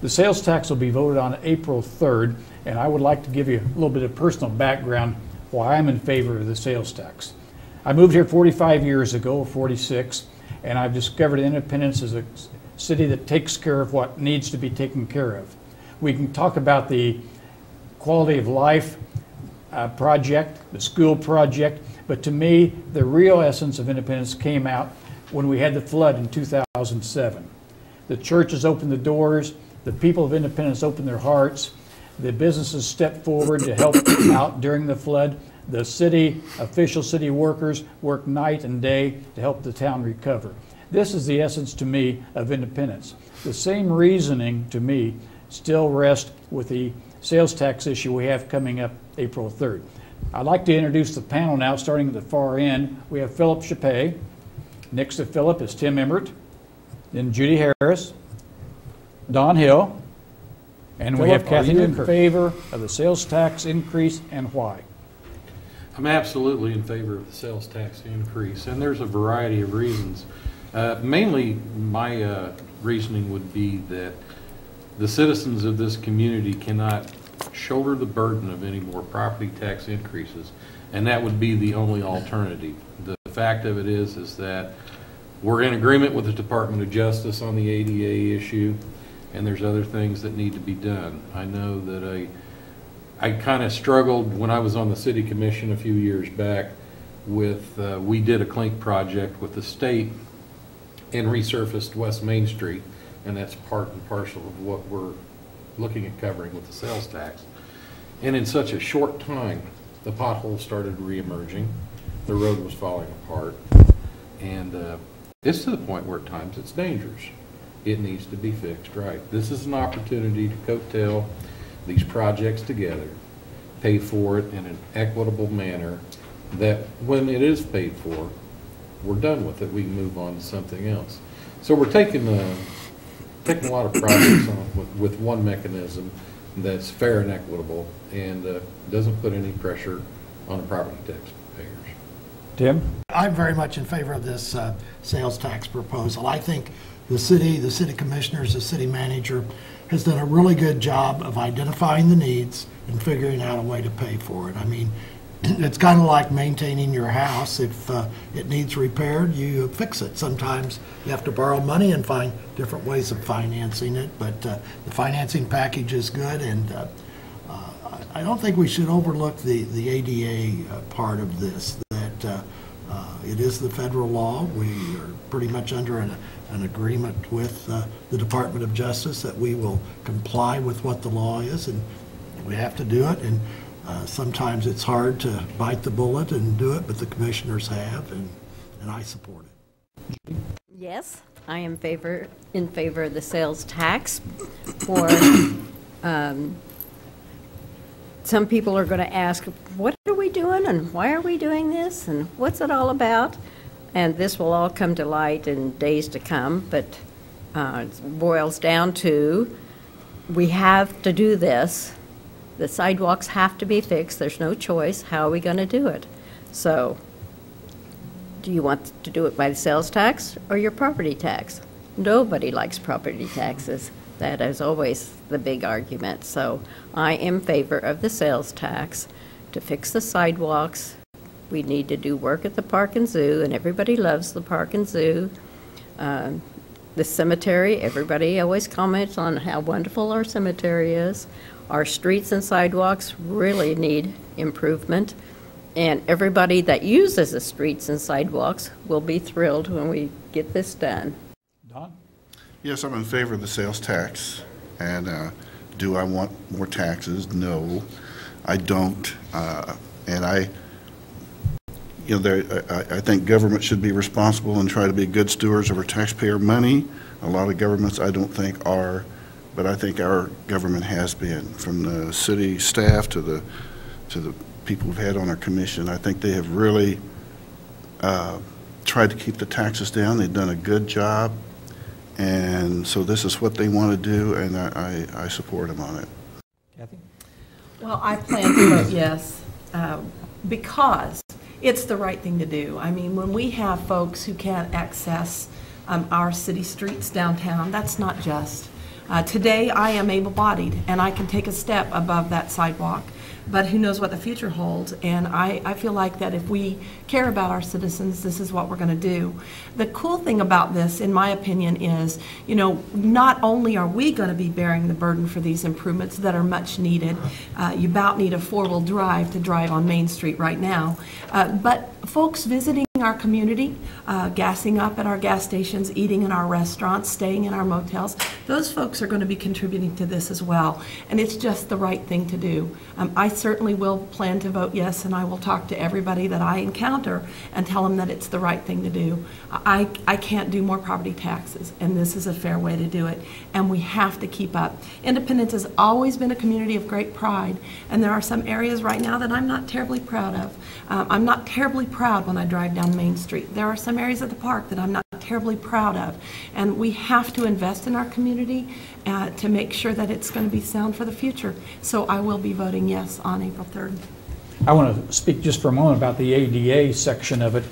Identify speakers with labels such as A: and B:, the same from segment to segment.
A: The sales tax will be voted on April 3rd, and I would like to give you a little bit of personal background why I'm in favor of the sales tax. I moved here 45 years ago, 46, and I've discovered Independence as a city that takes care of what needs to be taken care of. We can talk about the quality of life project, the school project, but to me, the real essence of Independence came out when we had the flood in 2007. The churches opened the doors, the people of Independence opened their hearts, the businesses stepped forward to help out during the flood. The city, official city workers worked night and day to help the town recover. This is the essence to me of Independence. The same reasoning to me still rests with the sales tax issue we have coming up April 3rd. I'd like to introduce the panel now, starting at the far end. We have Philip Chappé. Next to Philip is Tim Emmert, then Judy Harris, Don Hill, and we have Kathy in favor of the sales tax increase and why.
B: I'm absolutely in favor of the sales tax increase, and there's a variety of reasons. Mainly, my reasoning would be that the citizens of this community cannot shoulder the burden of any more property tax increases, and that would be the only alternative. The fact of it is that we're in agreement with the Department of Justice on the ADA issue, and there's other things that need to be done. I know that I kind of struggled when I was on the City Commission a few years back with, we did a clink project with the state and resurfaced West Main Street, and that's part and parcel of what we're looking at covering with the sales tax. And in such a short time, the potholes started re-emerging, the road was falling apart, and it's to the point where at times it's dangerous. It needs to be fixed right. This is an opportunity to coattail these projects together, pay for it in an equitable manner, that when it is paid for, we're done with it, we can move on to something else. So we're taking a lot of projects on with one mechanism that's fair and equitable and doesn't put any pressure on the property taxpayers.
A: Tim?
C: I'm very much in favor of this sales tax proposal. I think the city commissioners, the city manager has done a really good job of identifying the needs and figuring out a way to pay for it. I mean, it's kind of like maintaining your house. If it needs repaired, you fix it. Sometimes you have to borrow money and find different ways of financing it, but the financing package is good, and I don't think we should overlook the ADA part of this, that it is the federal law. We are pretty much under an agreement with the Department of Justice that we will comply with what the law is, and we have to do it. And sometimes it's hard to bite the bullet and do it, but the commissioners have, and I support it.
D: Yes, I am in favor of the sales tax. For some people are going to ask, what are we doing and why are we doing this and what's it all about? And this will all come to light in days to come, but it boils down to we have to do this. The sidewalks have to be fixed. There's no choice. How are we going to do it? So do you want to do it by the sales tax or your property tax? Nobody likes property taxes. That is always the big argument. So I am in favor of the sales tax to fix the sidewalks. We need to do work at the Park and Zoo, and everybody loves the Park and Zoo. The cemetery, everybody always comments on how wonderful our cemetery is. Our streets and sidewalks really need improvement, and everybody that uses the streets and sidewalks will be thrilled when we get this done.
A: Don?
E: Yes, I'm in favor of the sales tax. And do I want more taxes? No, I don't. And I think government should be responsible and try to be good stewards of our taxpayer money. A lot of governments I don't think are, but I think our government has been, from the city staff to the people we've had on our commission. I think they have really tried to keep the taxes down. They've done a good job, and so this is what they want to do, and I support them on it.
A: Kathy?
F: Well, I plan to vote yes, because it's the right thing to do. I mean, when we have folks who can't access our city streets downtown, that's not just. Today, I am able-bodied, and I can take a step above that sidewalk, but who knows what the future holds, and I feel like that if we care about our citizens, this is what we're going to do. The cool thing about this, in my opinion, is, you know, not only are we going to be bearing the burden for these improvements that are much needed, you about need a four-wheel drive to drive on Main Street right now, but folks visiting our community, gassing up at our gas stations, eating in our restaurants, staying in our motels, those folks are going to be contributing to this as well, and it's just the right thing to do. I certainly will plan to vote yes, and I will talk to everybody that I encounter and tell them that it's the right thing to do. I can't do more property taxes, and this is a fair way to do it, and we have to keep up. Independence has always been a community of great pride, and there are some areas right now that I'm not terribly proud of. I'm not terribly proud when I drive down Main Street. There are some areas of the park that I'm not terribly proud of, and we have to invest in our community to make sure that it's going to be sound for the future. So I will be voting yes on April 3rd.
A: I want to speak just for a moment about the ADA section of it.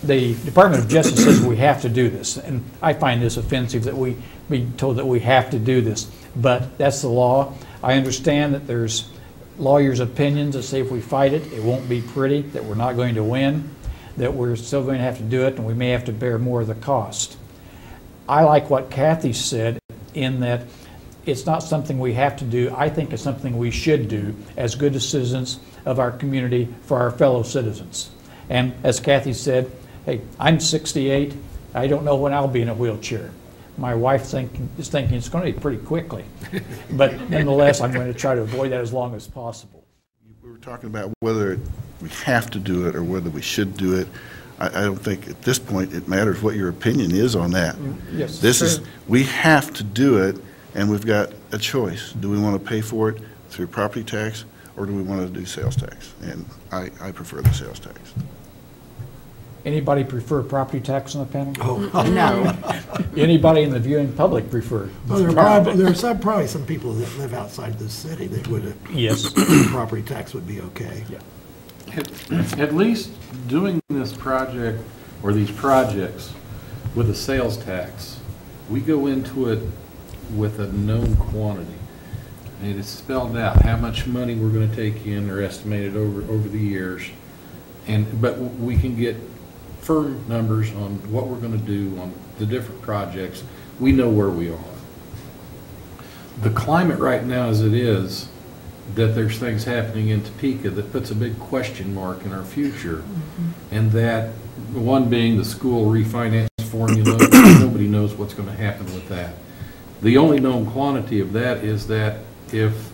A: The Department of Justice says we have to do this, and I find this offensive that we be told that we have to do this, but that's the law. I understand that there's lawyers' opinions that say if we fight it, it won't be pretty, that we're not going to win, that we're still going to have to do it, and we may have to bear more of the cost. I like what Kathy said in that it's not something we have to do. I think it's something we should do as good citizens of our community for our fellow citizens. And as Kathy said, hey, I'm 68. I don't know when I'll be in a wheelchair. My wife is thinking it's going to be pretty quickly. But nonetheless, I'm going to try to avoid that as long as possible.
E: We were talking about whether we have to do it or whether we should do it. I don't think at this point it matters what your opinion is on that.
A: Yes,
E: this
A: sure.
E: is, we have to do it, and we've got a choice. Do we want to pay for it through property tax, or do we want to do sales tax? And I prefer the sales tax.
A: Anybody prefer property tax on the panel?
C: Oh,
D: No.
A: Anybody in the viewing public prefer?
C: well, there are probably some people that live outside this city that would,
A: Yes.
C: property tax would be okay.
A: Yeah.
B: At least doing this project, or these projects, with a sales tax, we go into it with a known quantity. And it's spelled out how much money we're going to take in or estimated over the years. But we can get firm numbers on what we're going to do on the different projects. We know where we are. The climate right now as it is, that there's things happening in Topeka that puts a big question mark in our future. And that, one being the school refinance formula, nobody knows what's going to happen with that. The only known quantity of that is that if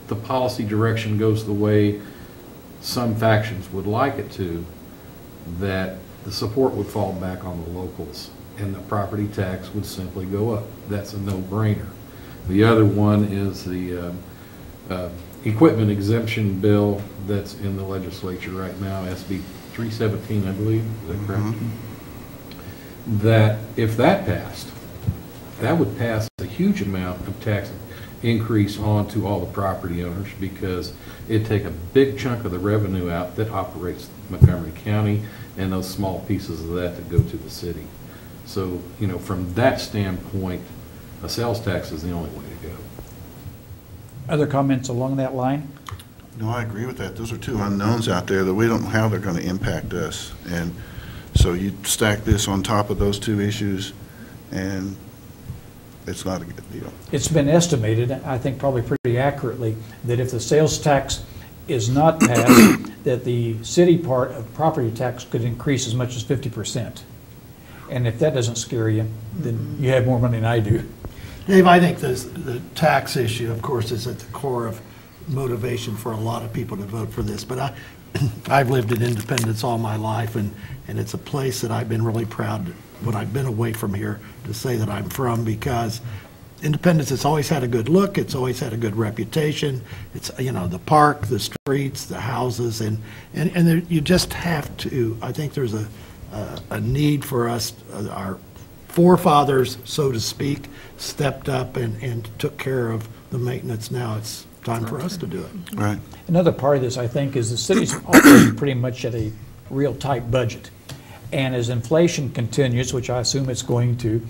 B: the policy direction goes the way some factions would like it to, that the support would fall back on the locals and the property tax would simply go up. That's a no-brainer. The other one is the equipment exemption bill that's in the legislature right now, SB 317, I believe, is that correct? That if that passed, that would pass a huge amount of tax increase on to all the property owners, because it'd take a big chunk of the revenue out that operates Montgomery County and those small pieces of that go to the city. So, you know, from that standpoint, a sales tax is the only way to go.
A: Other comments along that line?
E: No, I agree with that. Those are two unknowns out there that we don't know how they're going to impact us. And so you stack this on top of those two issues, and it's not a good deal.
A: It's been estimated, I think probably pretty accurately, that if the sales tax is not passed, that the city part of property tax could increase as much as 50%. And if that doesn't scare you, then you have more money than I do.
C: Dave, I think the tax issue, of course, is at the core of motivation for a lot of people to vote for this. But I've lived in Independence all my life, and it's a place that I've been really proud when I've been away from here to say that I'm from, because Independence has always had a good look. It's always had a good reputation. It's, you know, the park, the streets, the houses, and there, you just have to, I think there's a need for us, our forefathers, so to speak, stepped up and took care of the maintenance. Now it's time for us to do it.
E: Right.
A: Another part of this, I think, is the city's operating pretty much at a real tight budget. And as inflation continues, which I assume it's going to,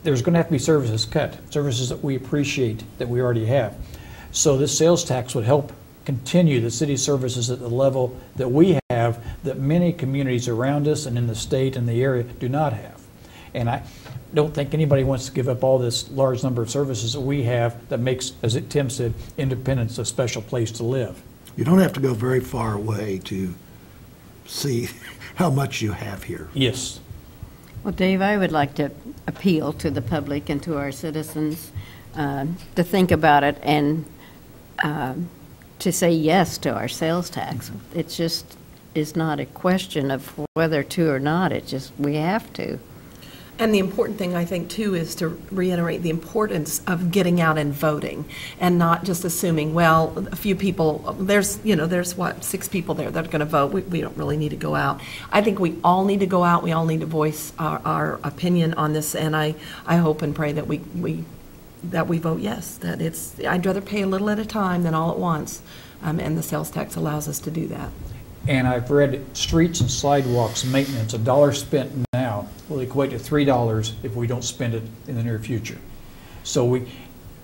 A: there's going to have to be services cut, services that we appreciate that we already have. So this sales tax would help continue the city services at the level that we have, that many communities around us and in the state and the area do not have. And I don't think anybody wants to give up all this large number of services that we have that makes, as Tim said, Independence a special place to live.
C: You don't have to go very far away to see how much you have here.
A: Yes.
D: Well, Dave, I would like to appeal to the public and to our citizens to think about it and to say yes to our sales tax. It just is not a question of whether to or not. It just, we have to.
F: And the important thing, I think, too, is to reiterate the importance of getting out and voting and not just assuming, well, a few people, there's what, 6 people there that are going to vote. We don't really need to go out. I think we all need to go out. We all need to voice our opinion on this. And I hope and pray that we vote yes, that I'd rather pay a little at a time than all at once. And the sales tax allows us to do that.
A: And I've read streets and sidewalks maintenance, $1 spent now will equate to $3 if we don't spend it in the near future. So we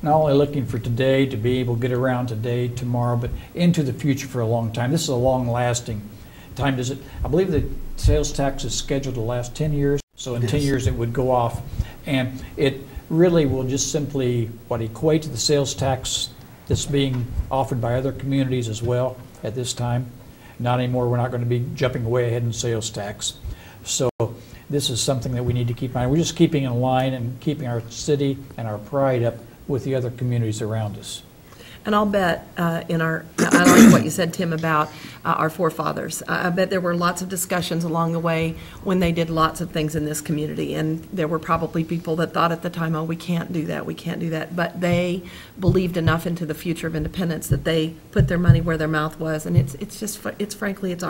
A: not only looking for today to be able to get around today, tomorrow, but into the future for a long time. This is a long-lasting time. I believe the sales tax is scheduled to last 10 years. So in 10 years it would go off, and it really will just simply equate to the sales tax that's being offered by other communities as well at this time. Not anymore. We're not going to be jumping way ahead in sales tax. So this is something that we need to keep in mind. We're just keeping in line and keeping our city and our pride up with the other communities around us.
F: And I'll bet I like what you said, Tim, about our forefathers. I bet there were lots of discussions along the way when they did lots of things in this community. And there were probably people that thought at the time, oh, we can't do that, we can't do that. But they believed enough into the future of independence that they put their money where their mouth was. And frankly, it's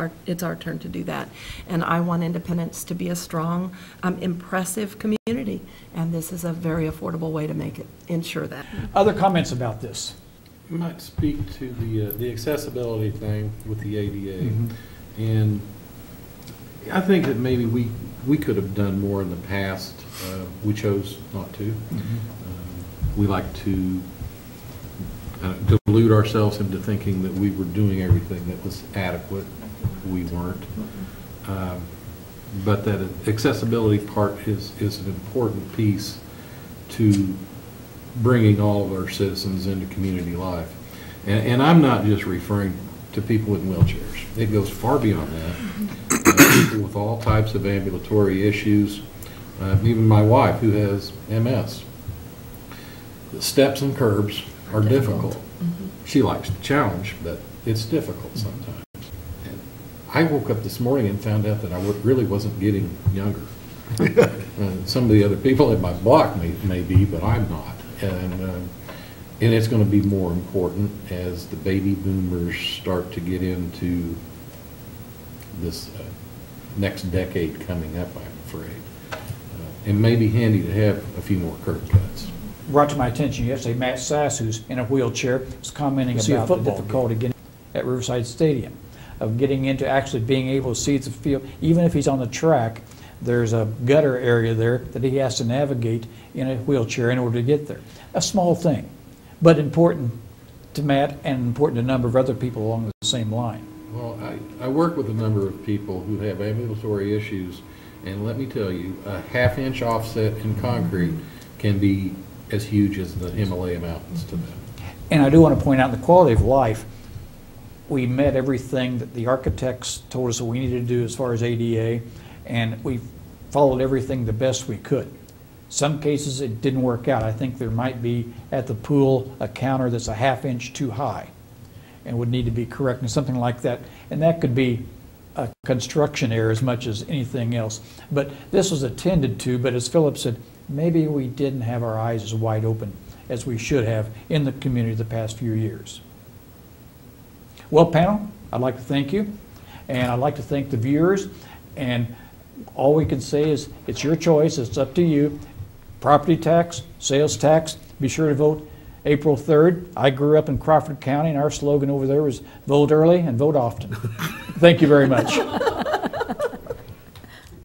F: our turn to do that. And I want Independence to be a strong, impressive community. And this is a very affordable way to ensure that.
A: Other comments about this?
B: I might speak to the accessibility thing with the ADA. And I think that maybe we could have done more in the past. We chose not to. We like to delude ourselves into thinking that we were doing everything that was adequate. We weren't. But that accessibility part is an important piece to bringing all of our citizens into community life. And I'm not just referring to people in wheelchairs. It goes far beyond that. People with all types of ambulatory issues, even my wife who has MS. The steps and curbs are difficult. She likes the challenge, but it's difficult sometimes. And I woke up this morning and found out that I really wasn't getting younger. Some of the other people in my block may be, but I'm not. And it's going to be more important as the baby boomers start to get into this next decade coming up, I'm afraid. It may be handy to have a few more curb cuts.
A: Brought to my attention yesterday, Matt Sass, who's in a wheelchair, was commenting about the difficulty getting at Riverside Stadium, of getting into actually being able to see the field. Even if he's on the track, there's a gutter area there that he has to navigate in a wheelchair in order to get there. A small thing, but important to Matt and important to a number of other people along the same line.
B: Well, I work with a number of people who have ambulatory issues, and let me tell you, a half-inch offset in concrete can be as huge as the Himalaya mountains to them.
A: And I do want to point out the quality of life. We met everything that the architects told us that we needed to do as far as ADA, and we followed everything the best we could. Some cases it didn't work out. I think there might be at the pool a counter that's a half-inch too high and would need to be corrected, something like that. And that could be a construction error as much as anything else. But this was attended to, but as Philip said, maybe we didn't have our eyes as wide open as we should have in the community the past few years. Well, panel, I'd like to thank you, and I'd like to thank the viewers, and all we can say is it's your choice, it's up to you. Property tax, sales tax, be sure to vote April 3rd. I grew up in Crawford County, and our slogan over there was vote early and vote often. Thank you very much.